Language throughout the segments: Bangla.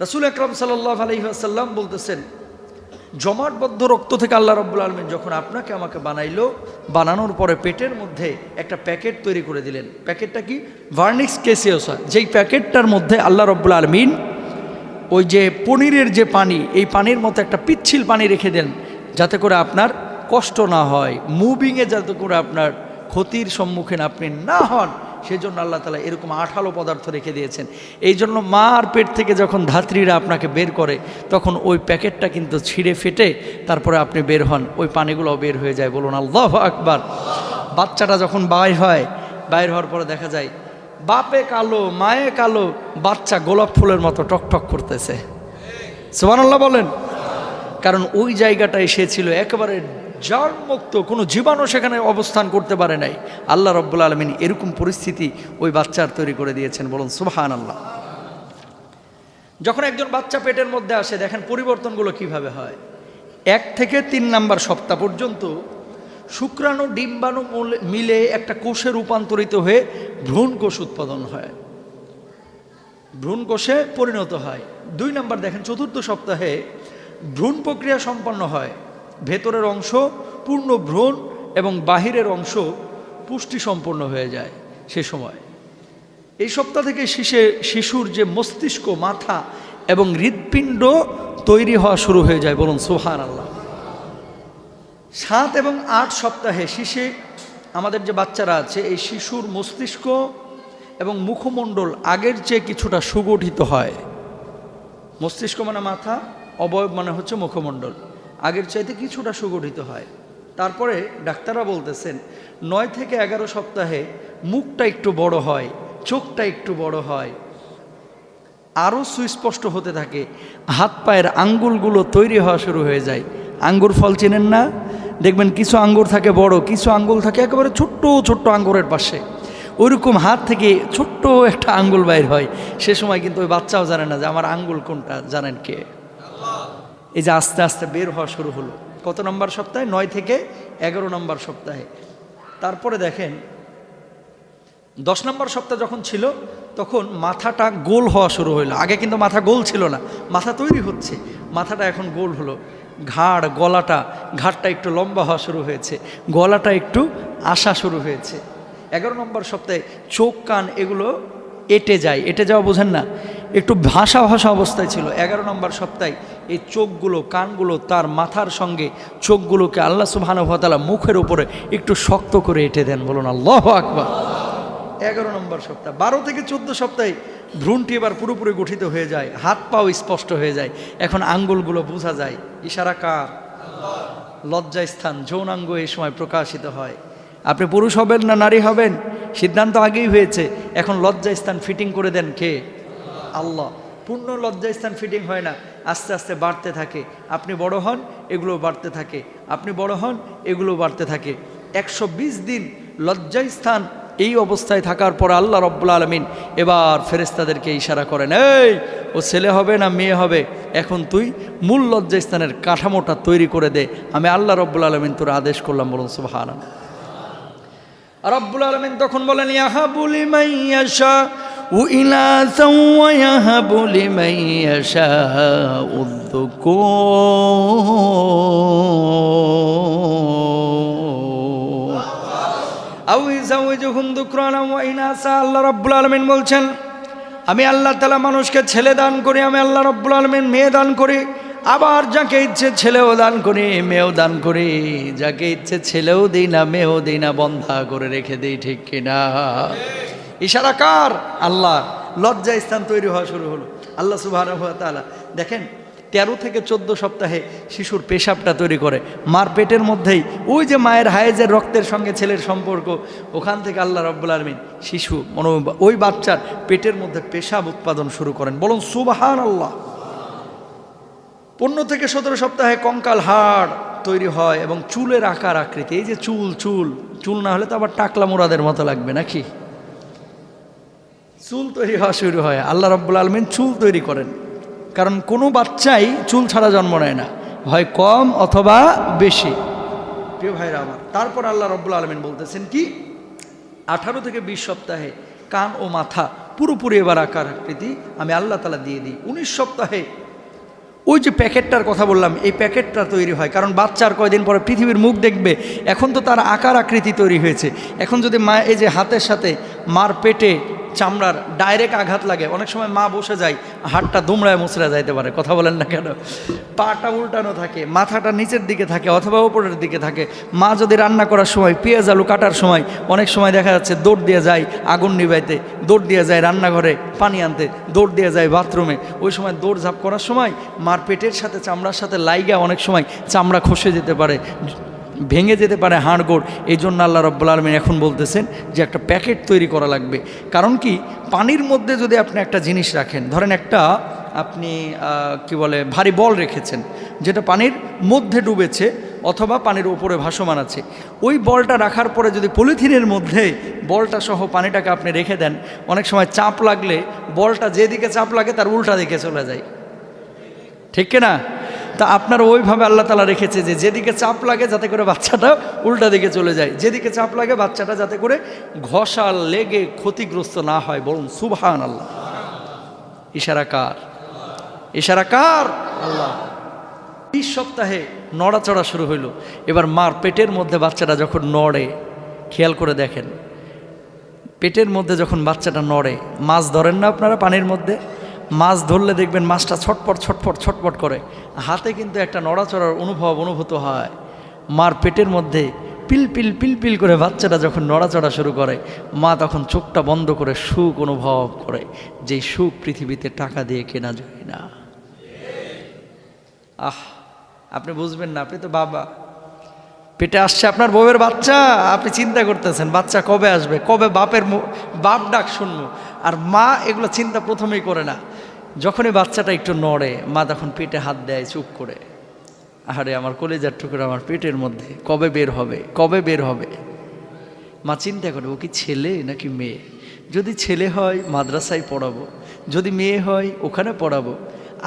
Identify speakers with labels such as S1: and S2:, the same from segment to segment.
S1: রাসূল আকরাম সাল্লাল্লাহু আলাইহি ওয়াসাল্লাম বলতেছেন, জমাটবদ্ধ রক্ত থেকে আল্লাহ রাব্বুল আলামিন যখন আপনাকে আমাকে বানাইলো, বানানোর পরে পেটের মধ্যে একটা প্যাকেট তৈরি করে দিলেন। প্যাকেটটা কি? ভার্নিক্স ক্যাসিওসা। যেই প্যাকেটটার মধ্যে আল্লাহ রাব্বুল আলামিন ওই যে পনিরের যে পানি, এই পানির মতো একটা পিচ্ছিল পানি রেখে দেন, যাতে করে আপনার কষ্ট না হয়, মুভিংয়ে যাতে করে আপনার ক্ষতির সম্মুখীন আপনি না হন, সেজন্য আল্লাহ তাআলা এরকম আঠালো পদার্থ রেখে দিয়েছেন। এই জন্য মার পেট থেকে যখন ধাত্রীরা আপনাকে বের করে, তখন ওই প্যাকেটটা কিন্তু ছিঁড়ে ফেটে তারপরে আপনি বের হন, ওই পানিগুলোও বের হয়ে যায়। বলুন আল্লাহু আকবার। বাচ্চাটা যখন বাইর হওয়ার পরে দেখা যায় বাপে কালো মায়ে কালো, বাচ্চা গোলাপ ফুলের মতো টকটক করতেছে। সুবহানাল্লাহ বলেন। কারণ ওই জায়গাটায় সে ছিল একেবারে জার্মুক্ত, কোনো জীবাণু সেখানে অবস্থান করতে পারে নাই। আল্লাহ রাব্বুল আলামিন এরকম পরিস্থিতি ওই বাচ্চার তৈরি করে দিয়েছেন। বলুন সুবহানাল্লাহ। যখন একজন বাচ্চা পেটের মধ্যে আসে, দেখেন পরিবর্তনগুলো কিভাবে হয়। 1 থেকে 3 নাম্বার সপ্তাহ পর্যন্ত শুক্রাণু ডিম্বাণু মিলে একটা কোষে রূপান্তরিত হয়ে ভ্রূণকোষ উৎপাদন হয়, ভ্রূণকোষে পরিণত হয়। 2 নাম্বার দেখেন 4র্থ সপ্তাহে ভ্রূণ প্রক্রিয়া সম্পন্ন হয়। ভেতরের অংশ পূর্ণ ভ্রূণ এবং বাহিরের অংশ পুষ্টি সম্পন্ন হয়ে যায় সে সময়। এই সপ্তাহ থেকে শিশুর যে মস্তিষ্ক, মাথা এবং হৃৎপিণ্ড তৈরি হওয়া শুরু হয়ে যায়। বলুন সুবহানাল্লাহ। 7 এবং 8 সপ্তাহে আমাদের যে বাচ্চারা আছে, এই শিশুর মস্তিষ্ক এবং মুখমণ্ডল আগের চেয়ে কিছুটা সুগঠিত হয়। মস্তিষ্ক মানে মাথা, অবয়ব মানে হচ্ছে মুখমণ্ডল, আগের চাইতে কিছুটা সুগঠিত হয়। তারপরে ডাক্তাররা বলতেছেন 9 থেকে 11 সপ্তাহে মুখটা একটু বড় হয়, চোখটা একটু বড় হয়, আরও সুস্পষ্ট হতে থাকে, হাত পায়ের আঙ্গুলগুলো তৈরি হওয়া শুরু হয়ে যায়। আঙ্গুর ফল চেনেন না? দেখবেন কিছু আঙ্গুর থাকে বড়, কিছু আঙ্গুল থাকে একেবারে ছোট্ট ছোট্ট আঙ্গুরের পাশে। ওইরকম হাত থেকে ছোট্ট একটা আঙ্গুল বাইর হয়। সে সময় কিন্তু ওই বাচ্চাও জানে না যে আমার আঙ্গুল কোনটা। জানেন কে? এই যে আস্তে আস্তে বের হওয়া শুরু হলো। কত নম্বর সপ্তাহে? 9 থেকে 11 নম্বর সপ্তাহে। তারপরে দেখেন 10 নম্বর সপ্তাহ যখন ছিল, তখন মাথাটা গোল হওয়া শুরু হইলো। আগে কিন্তু মাথা গোল ছিল না, মাথা তৈরি হচ্ছে, মাথাটা এখন গোল হলো। ঘাড়টা একটু লম্বা হওয়া শুরু হয়েছে, গলাটা একটু আসা শুরু হয়েছে। 11 নম্বর সপ্তাহে চোখ কান এগুলো এঁটে যায়। এঁটে যাওয়া বোঝেন না, একটু ভাষা অবস্থায় ছিল। 11 নম্বর সপ্তাহে এই চোখগুলো, কানগুলো তার মাথার সঙ্গে চোখগুলোকে আল্লাহ সুবহানাহু ওয়া তাআলা মুখের উপরে একটু শক্ত করে এঁটে দেন। বলুন আল্লাহু আকবার। 11 নম্বর সপ্তাহ। 12 থেকে 14 সপ্তাহে ভ্রূণটি এবার পুরোপুরি গঠিত হয়ে যায়, হাত পাও স্পষ্ট হয়ে যায়, এখন আঙ্গুলগুলো বোঝা যায়। ইশারা কার? লজ্জাস্থান, যৌনাঙ্গ এই সময় প্রকাশিত হয়। আপনি পুরুষ হবেন না নারী হবেন সিদ্ধান্ত আগেই হয়েছে, এখন লজ্জাস্থান ফিটিং করে দেন কে? আল্লাহ। পূর্ণ লজ্জাস্থান ফিটিং হয় না, আস্তে আস্তে বাড়তে থাকে। আপনি বড় হন, এগুলো বাড়তে থাকে, আপনি বড় হন, এগুলো বাড়তে থাকে। 120 দিন লজ্জাস্থান এই অবস্থায় থাকার পর আল্লাহ রব্বুল আলামিন এবার ফেরেশতাদেরকে ইশারা করেন, এই ও ছেলে হবে না মেয়ে হবে, এখন তুই মূল লজ্জাস্থানের কাঠামোটা তৈরি করে দে, আমি আল্লাহ রব্বুল আলামিন তোর আদেশ করলাম। বলুন সুবহানাল্লাহ। রব্বুল আলামিন তখন বলেন, ইয়াহাবু লিমান ইয়াশাউ ইনাসাও ওয়া ইয়াহাবু লিমান ইয়াশাউ যুকুর আও ইযাওয়াজুহুম যুকরানা ওয়া ইনাসা। আল্লাহ রাব্বুল আলামিন বলছেন, আমি আল্লাহ তাআলা মানুষকে ছেলে দান করি, আমি আল্লাহ রাব্বুল আলামিন মেয়ে দান করি, আবার যাকে ইচ্ছে ছেলেও দান করি মেয়েও দান করি, যাকে ইচ্ছে ছেলেও দিই না মেয়েও দিই না, বন্ধা করে রেখে দিই। ঠিক কিনা? ইশারা কার? আল্লাহ। লজ্জা স্থান তৈরি হওয়া শুরু হলো। আল্লাহ সুবহানাহু ওয়া তাআলা দেখেন 13 থেকে 14 সপ্তাহে শিশুর পেশাবটা তৈরি করে মার পেটের মধ্যেই। ওই যে মায়ের হায়েজের রক্তের সঙ্গে ছেলের সম্পর্ক, ওখান থেকে আল্লাহ রাব্বুল আলামিন শিশু ওই বাচ্চার পেটের মধ্যে পেশাব উৎপাদন শুরু করেন। বলুন সুবহানাল্লাহ। 15 থেকে 17 সপ্তাহে কঙ্কাল হাড় তৈরি হয় এবং চুলের আকার আকৃতি। এই যে চুল না হলে তো আবার টাকলা মুরাদের মতো লাগবে নাকি? চুল তৈরি হওয়া শুরু হয়। আল্লাহ রাব্বুল আলামিন চুল তৈরি করেন, কারণ কোনো বাচ্চাই চুল ছাড়া জন্ম নেয় না, হয় কম অথবা বেশি। প্রিয় ভাইরা আমার, তারপর আল্লাহ রাব্বুল আলামিন বলতেছেন কি, 18 থেকে 20 সপ্তাহে কান ও মাথা পুরোপুরি এবার আকার আকৃতি আমি আল্লাহ তাআলা দিয়ে দিই। 19 সপ্তাহে ওই যে প্যাকেটটার কথা বললাম, এই প্যাকেটটা তৈরি হয়, কারণ বাচ্চার কয়দিন পরে পৃথিবীর মুখ দেখবে, এখন তো তার আকার আকৃতি তৈরি হয়েছে। এখন যদি মা এই যে হাতের সাথে মার পেটে চামড়ার ডাইরেক্ট আঘাত লাগে, অনেক সময় মা বসে যায়, হাতটা দুমড়ায় মুচড়া যাইতে পারে, কথা বলেন না কেন, পাটা উল্টানো থাকে, মাথাটা নিচের দিকে থাকে অথবা উপরের দিকে থাকে। মা যদি রান্না করার সময় পেঁয়াজ আলু কাটার সময় অনেক সময় দেখা যাচ্ছে দৌড় দিয়ে যায় আগুন নিভাইতে, দৌড় দিয়ে যায় রান্নাঘরে পানি আনতে, দৌড় দিয়ে যায় বাথরুমে, ওই সময় দৌড়ঝাঁপ করার সময় মার পেটের সাথে চামড়ার সাথে লাইগা অনেক সময় চামড়া খসে যেতে পারে, ভেঙে যেতে পারে হাড়গোড়। এই জন্য আল্লাহ রাব্বুল আলামিন এখন বলতেছেন যে একটা প্যাকেট তৈরি করা লাগবে। কারণ কি, পানির মধ্যে যদি আপনি একটা জিনিস রাখেন, ধরেন একটা আপনি কি বলে ভারী বল রেখেছেন যেটা পানির মধ্যে ডুবেছে অথবা পানির উপরে ভাসমান আছে, ওই বলটা রাখার পরে যদি পলিথিনের মধ্যে বলটা সহ পানিটাকে আপনি রেখে দেন, অনেক সময় চাপ লাগলে বলটা যেদিকে চাপ লাগে তার উল্টা দিকে চলে যায়, ঠিক কিনা? তা আপনার ওইভাবে আল্লাহ তাআলা রেখেছে যে যেদিকে চাপ লাগে যাতে করে বাচ্চাটা উল্টা দিকে চলে যায়, যেদিকে চাপ লাগে বাচ্চাটা যাতে করে ঘষা লেগে ক্ষতিগ্রস্ত না হয়, বলুন সুবহানাল্লাহ। ইশারা কার? ইশারা কার? আল্লাহ। 20 সপ্তাহে নড়াচড়া শুরু হইল। এবার মার পেটের মধ্যে বাচ্চাটা যখন নড়ে, খেয়াল করে দেখেন, পেটের মধ্যে যখন বাচ্চাটা নড়ে, মাছ ধরেন না আপনারা পানির মধ্যে, মাছ ধরলে দেখবেন মাছটা ছটপট ছটপট ছটপট করে, হাতে কিন্তু একটা নড়াচড়ার অনুভূত হয়। মার পেটের মধ্যে পিলপিল পিলপিল করে বাচ্চাটা যখন নড়াচড়া শুরু করে, মা তখন চোখটা বন্ধ করে সুখ অনুভব করে, যেই সুখ পৃথিবীতে টাকা দিয়ে কেনা যায় না। আপনি বুঝবেন না, আপনি তো বাবা, পেটে আসছে আপনার বউয়ের বাচ্চা, আপনি চিন্তা করতেছেন বাচ্চা কবে আসবে, কবে বাপ ডাক শুনবো, আর মা এগুলো চিন্তা প্রথমেই করে না। যখনই বাচ্চাটা একটু নড়ে, মা তখন পেটে হাত দেয় চুপ করে, আরে আমার কলিজার টুকরো আমার পেটের মধ্যে কবে বের হবে, কবে বের হবে। মা চিন্তা করে ও কি ছেলে নাকি মেয়ে, যদি ছেলে হয় মাদ্রাসায় পড়াবো, যদি মেয়ে হয় ওখানে পড়াবো,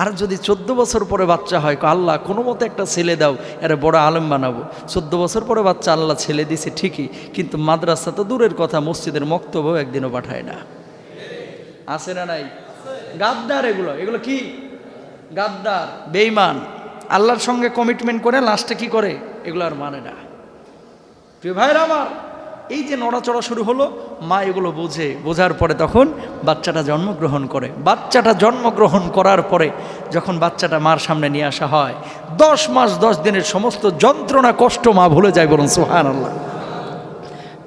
S1: আর যদি 14 বছর পরে বাচ্চা হয়, আল্লাহ কোনো মতো একটা ছেলে দাও, এরা বড় আলেম বানাবো। 14 বছর পরে বাচ্চা আল্লাহ ছেলে দিছে ঠিকই, কিন্তু মাদ্রাসা তো দূরের কথা, মসজিদের মক্তব্যও একদিনও পাঠায় না। আছে না নাই? গাদ্দার এগুলো কি? গাদ্দার, বেঈমান, আল্লাহর সঙ্গে কমিটমেন্ট করে লাস্টে কি করে, এগুলো আর মানে না। প্রিয় ভাইরা আমার, এই যে নড়াচড়া শুরু হলো, মা এগুলো বোঝার পরে তখন বাচ্চাটা জন্মগ্রহণ করে। বাচ্চাটা জন্মগ্রহণ করার পরে যখন বাচ্চাটা মার সামনে নিয়ে আসা হয়, 10 মাস 10 দিনের সমস্ত যন্ত্রণা কষ্ট মা ভুলে যায়, বলুন সুবহানাল্লাহ।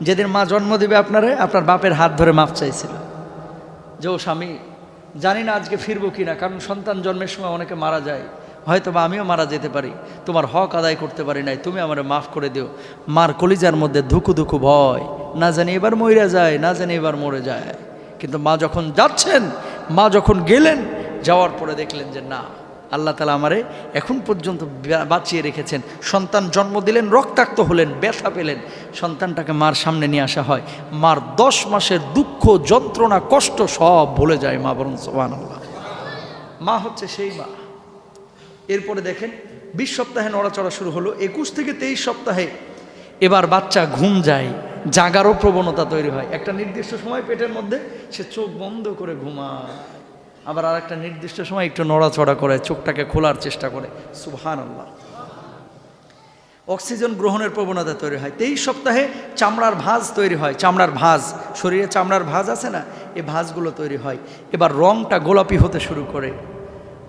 S1: যেদিন মা জন্ম দেবে আপনার বাপের হাত ধরে মাপ চাইছিল যে, ও স্বামী, জানি না আজকে ফিরবো কিনা, কারণ সন্তান জন্মের সময় অনেকে মারা যায়, হয়তো বা আমিও মারা যেতে পারি, তোমার হক আদায় করতে পারি নাই, তুমি আমার মাফ করে দিও। মার কলিজার মধ্যে ধুকু ধুকু ভয়, না জানি এবার মরে যায়, না জানি এবার মরে যায়। কিন্তু মা যখন যাচ্ছেন, মা যখন গেলেন, যাওয়ার পরে দেখলেন যে না, আল্লাহ তাআলা আমারে এখন পর্যন্ত বাঁচিয়ে রেখেছেন। সন্তান জন্ম দিলেন, রক্তাক্ত হলেন, ব্যথা পেলেন, সন্তানটাকে মার সামনে নিয়ে আসা হয়, মার 10 মাসের দুঃখ যন্ত্রণা কষ্ট সব ভুলে যায় মা, বরং সুবহানাল্লাহ। মা হচ্ছে সেই মা। এরপরে দেখেন 20 সপ্তাহে নড়াচড়া শুরু হলো। 21 থেকে 23 সপ্তাহে এবার বাচ্চা ঘুম যায়, জাগারও প্রবণতা তৈরি হয়। একটা নির্দিষ্ট সময় পেটের মধ্যে সে চোখ বন্ধ করে ঘুমায়, আবার আর একটা নির্দিষ্ট সময় একটু নড়াচড়া করে, চোখটাকে খোলার চেষ্টা করে। সুবহানাল্লাহ। অক্সিজেন গ্রহণের প্রবণতা তৈরি হয়। 23 সপ্তাহে চামড়ার ভাঁজ তৈরি হয়, চামড়ার ভাঁজ, শরীরে চামড়ার ভাঁজ আছে না, এই ভাঁজগুলো তৈরি হয়। এবার রংটা গোলাপি হতে শুরু করে,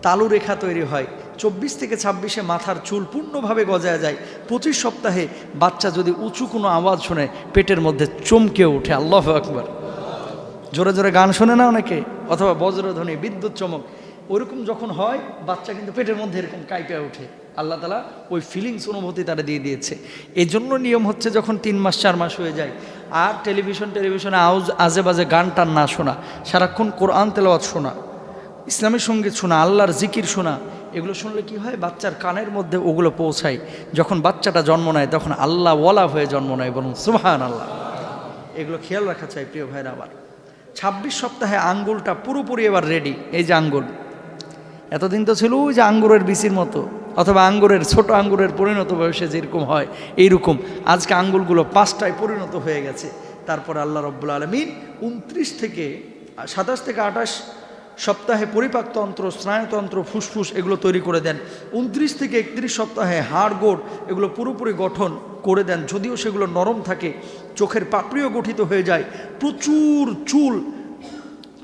S1: তালু রেখা তৈরি হয়। 24 থেকে 26-এ মাথার চুল পূর্ণভাবে গজায় যায়। 25 সপ্তাহে বাচ্চা যদি উঁচু কোনো আওয়াজ শুনে পেটের মধ্যে চমকে ওঠে, আল্লাহু আকবার। জোরে জোরে গান শোনে না অনেকে, অথবা বজ্রধ্বনি, বিদ্যুৎ চমক, ওরকম যখন হয় বাচ্চা কিন্তু পেটের মধ্যে এরকম কাঁপে ওঠে। আল্লাহ তাআলা ওই ফিলিংস, অনুভূতি তারা দিয়ে দিয়েছে। এই জন্য নিয়ম হচ্ছে যখন 3 মাস 4 মাস হয়ে যায়, আর টেলিভিশনে আজে বাজে গান টান না শোনা, সারাক্ষণ কোরআন তেলাওয়াত শোনা, ইসলামী সঙ্গীত শোনা, আল্লাহর জিকির শোনা, এগুলো শুনলে কি হয়, বাচ্চার কানের মধ্যে ওগুলো পৌঁছায়। যখন বাচ্চাটা জন্ম নেয় তখন আল্লাহ ওয়ালা হয়ে জন্ম নেয়, বলুন সুবহানাল্লাহ। এগুলো খেয়াল রাখা চাই প্রিয় ভাইরা আমার। 26 সপ্তাহে আঙ্গুলটা পুরোপুরি এবার রেডি। এই যে আঙ্গুল, এতদিন তো ছিল ওই যে আঙ্গুরের বিচির মতো, অথবা আঙ্গুরের ছোট আঙ্গুরের পরিণত বয়সে যেরকম হয় এইরকম। আজকে আঙ্গুলগুলো 5টায় পরিণত হয়ে গেছে। তারপর আল্লাহ রাব্বুল আলামিন 29 থেকে 27 থেকে 28 সপ্তাহে পরিপাকতন্ত্র, স্নায়ুতন্ত্র, ফুসফুস এগুলো তৈরি করে দেন। 29 থেকে 31 সপ্তাহে হাড় গোড় এগুলো পুরোপুরি গঠন করে দেন, যদিও সেগুলো নরম থাকে। চোখের পাপড়িও গঠিত হয়ে যায়, প্রচুর চুল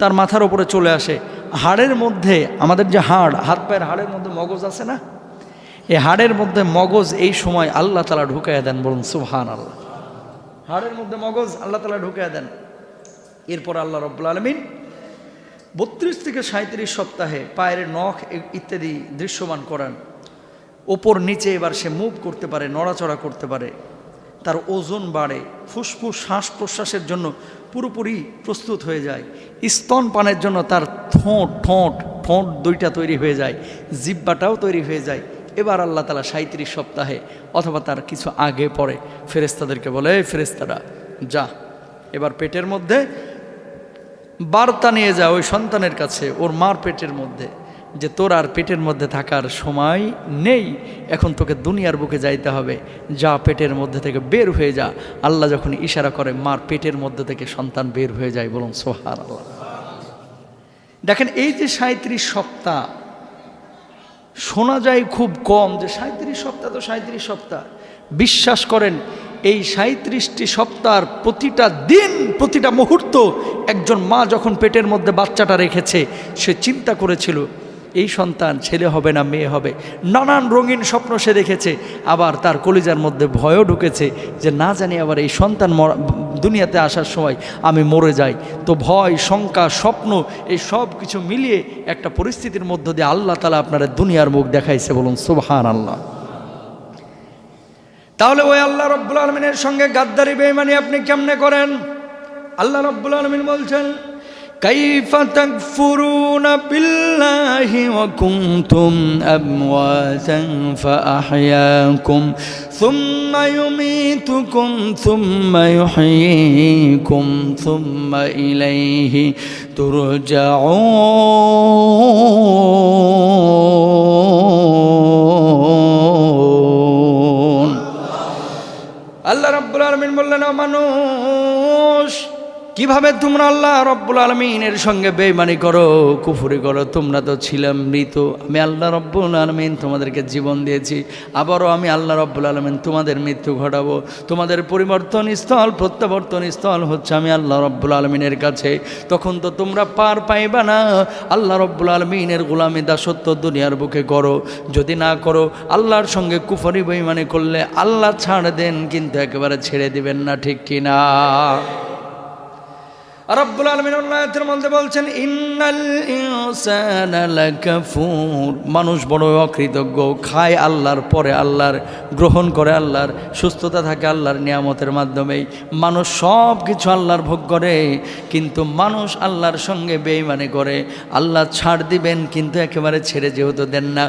S1: তার মাথার ওপরে চলে আসে। হাড়ের মধ্যে, আমাদের যে হাড়, হাত পায়ের হাড়ের মধ্যে মগজ আছে না, এই হাড়ের মধ্যে মগজ এই সময় আল্লাহ তাআলা ঢুকাইয়া দেন, বলুন সুবহানাল্লাহ। হাড়ের মধ্যে মগজ আল্লাহ তাআলা ঢুকাইয়া দেন। এরপর আল্লাহ রাব্বুল আলামিন 32 থেকে 37 সপ্তাহে পায়ের নখ ইত্যাদি দৃশ্যমান করান। ওপর নিচে এবার সে মুভ করতে পারে, নড়াচড়া করতে পারে, তার ওজন বাড়ে, ফুসফুস শ্বাস প্রশ্বাসের জন্য পুরোপুরি প্রস্তুত হয়ে যায়। স্তনপানের জন্য তার ঠোঁট দুইটা তৈরি হয়ে যায়, জিহ্বাটাও তৈরি হয়ে যায়। এবার আল্লাহ তাআলা 37 সপ্তাহে অথবা তার কিছু আগে পরে ফেরেশতাদেরকে বলে, এই ফেরেশতারা যা, এবার পেটের মধ্যে বার্তা নিয়ে যা ওই সন্তানের কাছে, ওর মার পেটের মধ্যে, যে তোর আর পেটের মধ্যে থাকার সময় নেই, এখন তোকে দুনিয়ার বুকে যাইতে হবে, যা পেটের মধ্যে থেকে বের হয়ে যা। আল্লাহ যখন ইশারা করে, মার পেটের মধ্যে থেকে সন্তান বের হয়ে যায়, বলুন সুবহানাল্লাহ। দেখেন, এই যে 37 সপ্তাহ শোনা যায় খুব কম, যে 37 সপ্তাহ তো 37 সপ্তাহ। বিশ্বাস করেন, এই 37টি সপ্তাহের প্রতিটা দিন, প্রতিটা মুহূর্ত একজন মা যখন পেটের মধ্যে বাচ্চাটা রেখেছে, সে চিন্তা করেছিল এই সন্তান ছেলে হবে না মেয়ে হবে। নানান রঙিন স্বপ্ন সে দেখেছে। আবার তার কলিজার মধ্যে ভয়ও ঢুকেছে যে না জানি আবার এই সন্তান দুনিয়াতে আসার সময় আমি মরে যাই। তো ভয়, শঙ্কা, স্বপ্ন এই সব কিছু মিলিয়ে একটা পরিস্থিতির মধ্য দিয়ে আল্লাহ তাআলা আপনারা দুনিয়ার মুখ দেখাইছে, বলুন সুবহানাল্লাহ। তাহলে ওই আল্লাহ রাব্বুল আলামিনের সঙ্গে গাদ্দারি বেঈমানি আপনি কেমনে করেন? আল্লাহ রাব্বুল আলামিন বলছেন, কাইফা তাকফুরুনা বিল্লাহি ওয়া কুনতুম আমওয়াতান ফাআহইয়াকুম সুম্মা ইউমীতুকুম সুম্মা ইউহয়ীকুম সুম্মা ইলাইহি তুরজাউন। আল্লাহ রাব্বুল আলামিন বললেন, ও মানুষ, কিভাবে তোমরা আল্লাহ রাব্বুল আলামিনের সঙ্গে বেঈমানি করো, কুফরি করো? তোমরা তো ছিলে মৃত, আমি আল্লাহ রাব্বুল আলামিন তোমাদেরকে জীবন দিয়েছি, আবারও আমি আল্লাহ রাব্বুল আলামিন তোমাদের মৃত্যু ঘটাবো। তোমাদের পরিবর্তন স্থল, প্রত্যাবর্তন স্থল হচ্ছে আমি আল্লাহ রাব্বুল আলামিনের কাছে। তখন তো তোমরা পার পাইবা না। আল্লাহ রাব্বুল আলামিনের গোলামি দাসত্ব দুনিয়ার বুকে করো। যদি না করো, আল্লাহর সঙ্গে কুফরি বেঈমানি করলে আল্লাহ ছাড় দেন, কিন্তু একেবারে ছেড়ে দিবেন না, ঠিক কিনা? রব্বুল আলামিন আয়াতের মধ্যে বলছেন, ইন্নাল ইনসানা লাকাফুর, মানুষ বড় অকৃতজ্ঞ, খায় আল্লাহর, পরে আল্লাহর, গ্রহণ করে আল্লাহর, সুস্থতা থাকে আল্লাহর নিয়ামতের মাধ্যমেই। মানুষ সব কিছু আল্লাহর ভোগ করে, কিন্তু মানুষ আল্লাহর সঙ্গে বেঈমানি করে। আল্লাহ ছাড় দিবেন, কিন্তু একেবারে ছেড়ে যেহেতু দেন না।